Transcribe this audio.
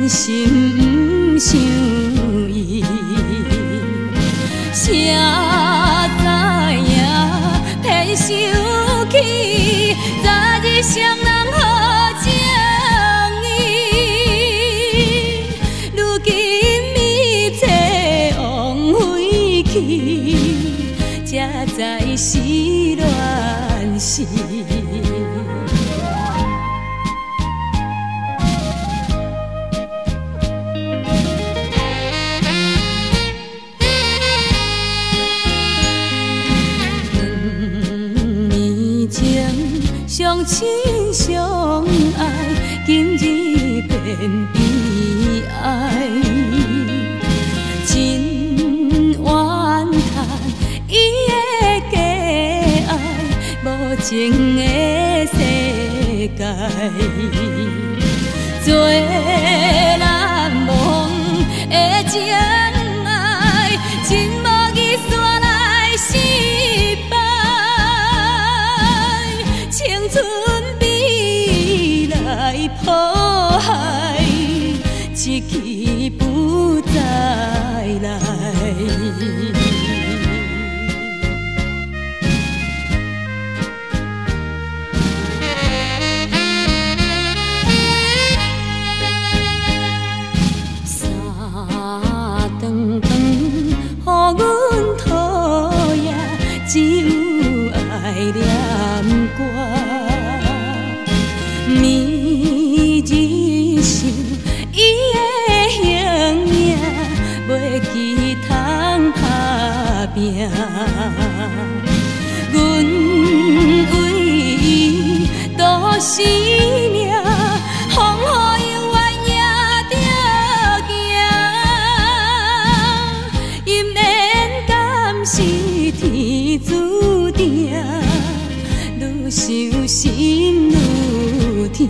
心不想伊，谁知影偏想起，昨日双人好情意，如今一切枉费去，才知是乱世。相亲相爱，今日变悲哀。真怨叹伊的假爱，无情的世界，做难忘的情爱，真无意煞来失败。青春比来迫害，一去不再来。三顿饭，予阮讨厌，只有爱念歌。暝日想伊的形影，袂记通打拼。阮为伊赌生命，风雨犹原赢着行，因缘敢是天注定，愈想心愈痛。